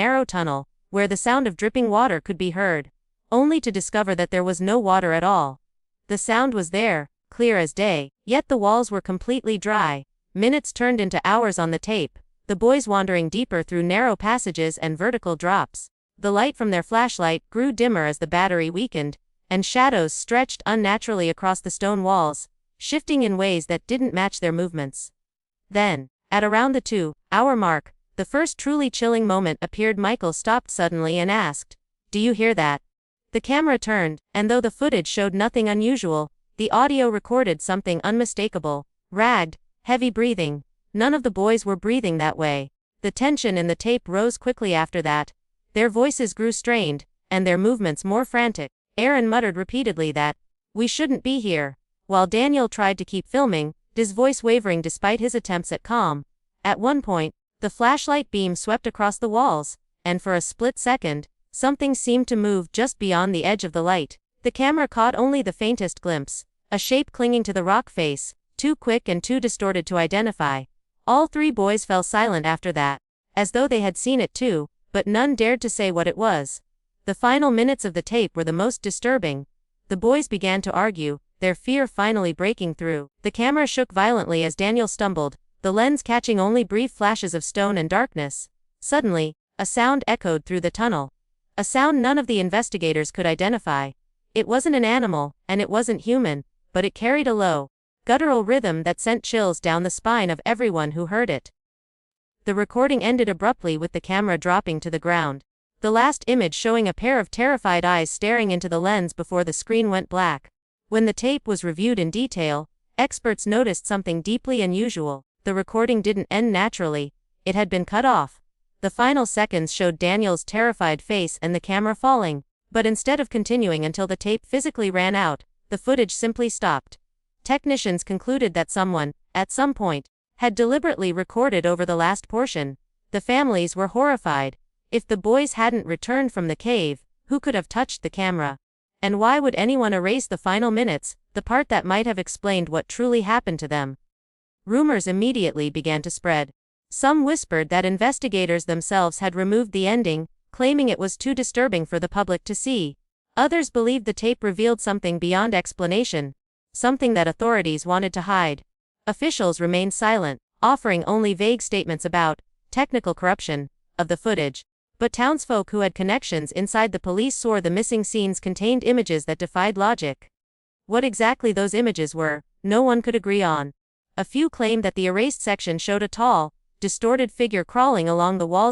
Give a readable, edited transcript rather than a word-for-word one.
narrow tunnel, where the sound of dripping water could be heard, only to discover that there was no water at all. The sound was there, clear as day, yet the walls were completely dry. Minutes turned into hours on the tape, the boys wandering deeper through narrow passages and vertical drops. The light from their flashlight grew dimmer as the battery weakened, and shadows stretched unnaturally across the stone walls, shifting in ways that didn't match their movements. Then, at around the 2-hour mark, the first truly chilling moment appeared. Michael stopped suddenly and asked, "Do you hear that?" The camera turned, and though the footage showed nothing unusual, the audio recorded something unmistakable: ragged, heavy breathing. None of the boys were breathing that way. The tension in the tape rose quickly after that. Their voices grew strained, and their movements more frantic. Aaron muttered repeatedly that, "We shouldn't be here," while Daniel tried to keep filming, his voice wavering despite his attempts at calm. At one point, the flashlight beam swept across the walls, and for a split second, something seemed to move just beyond the edge of the light. The camera caught only the faintest glimpse, a shape clinging to the rock face, too quick and too distorted to identify. All three boys fell silent after that, as though they had seen it too, but none dared to say what it was. The final minutes of the tape were the most disturbing. The boys began to argue, their fear finally breaking through. The camera shook violently as Daniel stumbled, the lens catching only brief flashes of stone and darkness. Suddenly, a sound echoed through the tunnel. A sound none of the investigators could identify. It wasn't an animal, and it wasn't human, but it carried a low, guttural rhythm that sent chills down the spine of everyone who heard it. The recording ended abruptly with the camera dropping to the ground, the last image showing a pair of terrified eyes staring into the lens before the screen went black. When the tape was reviewed in detail, experts noticed something deeply unusual. The recording didn't end naturally, it had been cut off. The final seconds showed Daniel's terrified face and the camera falling, but instead of continuing until the tape physically ran out, the footage simply stopped. Technicians concluded that someone, at some point, had deliberately recorded over the last portion. The families were horrified. If the boys hadn't returned from the cave, who could have touched the camera? And why would anyone erase the final minutes, the part that might have explained what truly happened to them? Rumors immediately began to spread. Some whispered that investigators themselves had removed the ending, claiming it was too disturbing for the public to see. Others believed the tape revealed something beyond explanation, something that authorities wanted to hide. Officials remained silent, offering only vague statements about technical corruption of the footage. But townsfolk who had connections inside the police swore the missing scenes contained images that defied logic. What exactly those images were, no one could agree on. A few claimed that the erased section showed a tall, distorted figure crawling along the walls